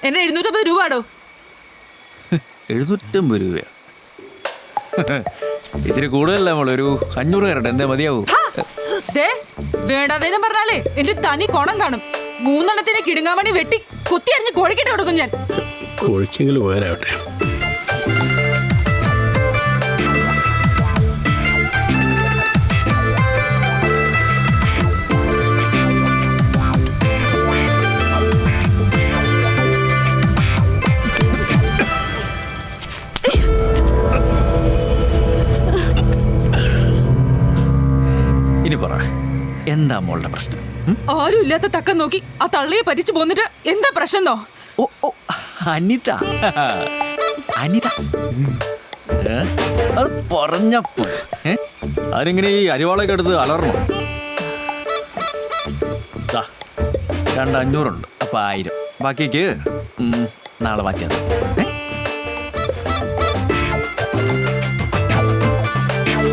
എന്റെ 750 രൂപ ആടോ. 750 രൂപയോ? ഇച്ചിരി കൂടുതലല്ല മോളെ, ഒരു 500 കയറട്ടെ, എന്താ മതിയാവൂ? വേണ്ടാതേനും പറഞ്ഞാലേ എന്റെ തനി കോണം കാണും. 3 എണ്ണത്തിനെ കിടുങ്ങാമണി വെട്ടി കുത്തി അരിഞ്ഞ് കോഴിക്കിട്ട് കൊടുക്കും ഞാൻ. കോഴിക്കെങ്കിലും ഉപകാരമാവട്ടെ. ഇനി പറ, എന്താ മോളുടെ പ്രശ്നം? ആരും ഇല്ലാത്ത തക്കം നോക്കി ആ തള്ളിയെ പറ്റിച്ചു പോന്നിട്ട് എന്താ പ്രശ്നന്നോ? ഓ ഓ, അനിത. അനിത അത് പറഞ്ഞപ്പോ അതിനിങ്ങനെ ഈ അരിവാളൊക്കെ എടുത്ത് അലർന്നു. 2 500 ഉണ്ട്, അപ്പൊ 1000. ബാക്കിക്ക് നാളെ ബാക്കിയത്.